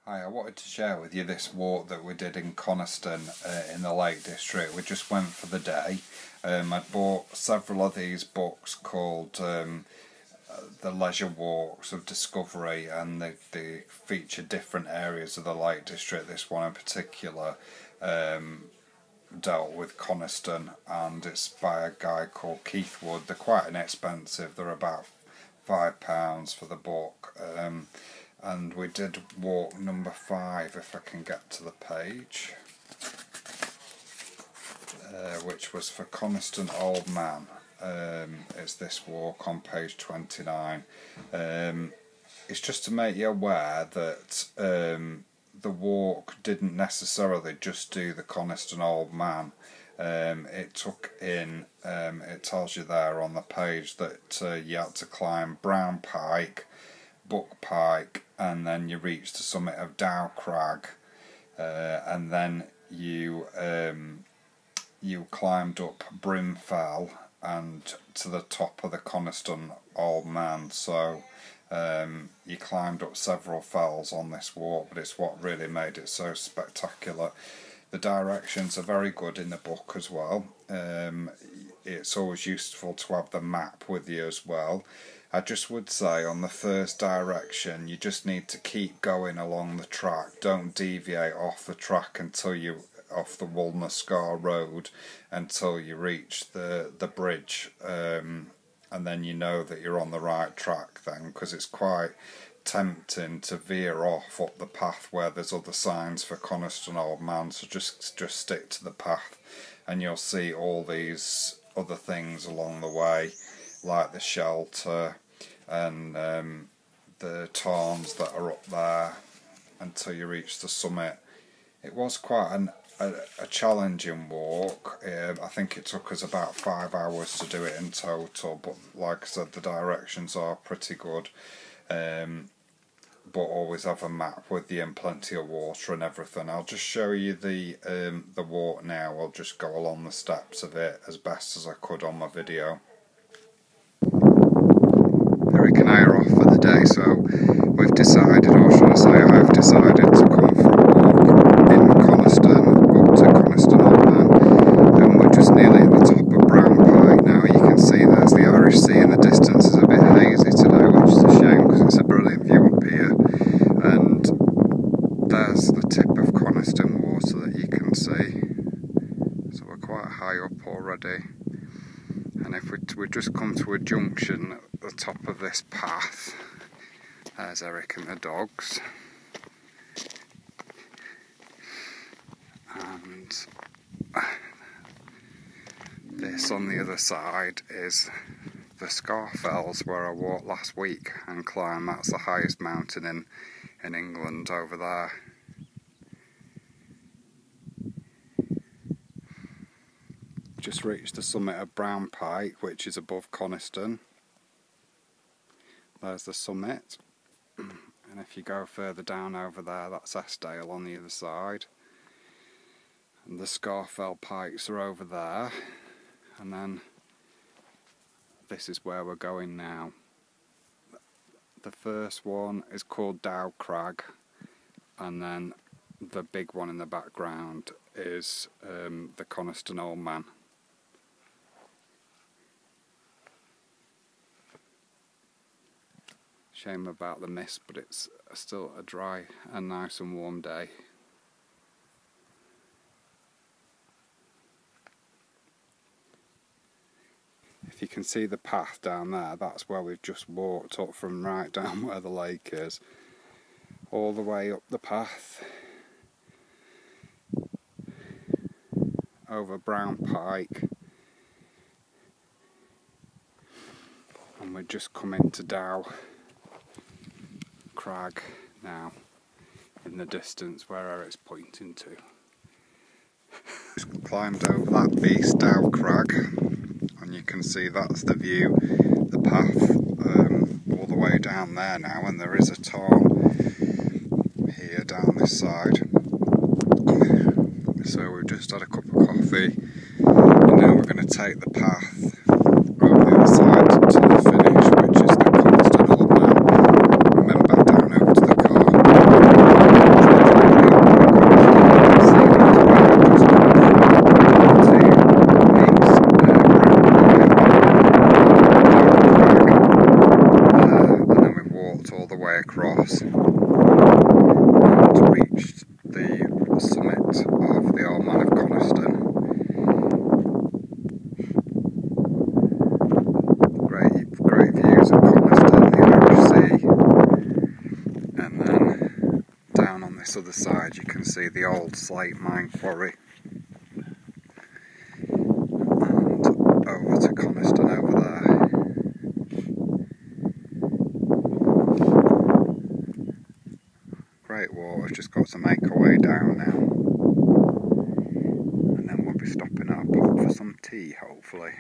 Hi, I wanted to share with you this walk that we did in Coniston in the Lake District. We just went for the day. I bought several of these books called The Leisure Walks of Discovery, and they feature different areas of the Lake District. This one in particular dealt with Coniston, and it's by a guy called Keith Wood. They're quite inexpensive, they're about £5 for the book. And we did walk number 5, if I can get to the page, which was for Coniston Old Man. It's this walk on page 29. It's just to make you aware that the walk didn't necessarily just do the Coniston Old Man. It took in, it tells you there on the page that you had to climb Brown Pike, Buck Pike, and then you reach the summit of Dow Crag, and then you climbed up Brimfell and to the top of the Coniston Old Man. So you climbed up several fells on this walk, but it's what really made it so spectacular. The directions are very good in the book as well. It's always useful to have the map with you as well. I just would say on the first direction you just need to keep going along the track. Don't deviate off the track until you off the Walnut Scar Road until you reach the bridge, and then you know that you're on the right track then, because it's quite tempting to veer off up the path where there's other signs for Coniston Old Man. So just stick to the path and you'll see all these other things along the way, like the shelter and the tarns that are up there until you reach the summit. It was quite a challenging walk. I think it took us about 5 hours to do it in total, but like I said, the directions are pretty good. But always have a map with you and plenty of water and everything. I'll just show you the walk now. I'll just go along the steps of it as best as I could on my video. Eric and I are off for the day, so we've decided, or should I say I've decided, to come for a walk in Coniston, up to Coniston Old Man, and we're just nearly at the top of Brown Pike now. You can see there's the Irish Sea in the distance. It's a bit hazy today, which is a shame because it's a brilliant view up here, and there's the tip of Coniston Water that you can see. So we're quite high up already. And if we just come to a junction at the top of this path, there's Eric and the dogs, and this on the other side is the Scar Fells where I walked last week and climbed. That's the highest mountain in England over there. Just reached the summit of Brown Pike, which is above Coniston. There's the summit, and if you go further down over there, that's Eskdale on the other side, and the Scarfell Pikes are over there, and then this is where we're going now. The first one is called Dow Crag, and then the big one in the background is the Coniston Old Man. Shame about the mist, but it's still a dry and nice and warm day. If you can see the path down there, that's where we've just walked up from, right down where the lake is, all the way up the path, over Brown Pike, and we're just coming to Dow Crag now, in the distance where Eric's pointing to. Just climbed over that beast, Dow Crag, and you can see that's the view, the path, all the way down there now, and there is a tarn here down this side. So we've just had a cup of coffee, and now we're going to take the path over the other side to the finish, which is the Coniston Old Man, and then back down over to the car. way across and reached the summit of the Old Man of Coniston. Great views of Coniston, the Irish Sea, and then down on this other side you can see the old slate mine quarry, and over to Coniston over there. Great water, just got to make our way down now, and then we'll be stopping at a pub for some tea hopefully.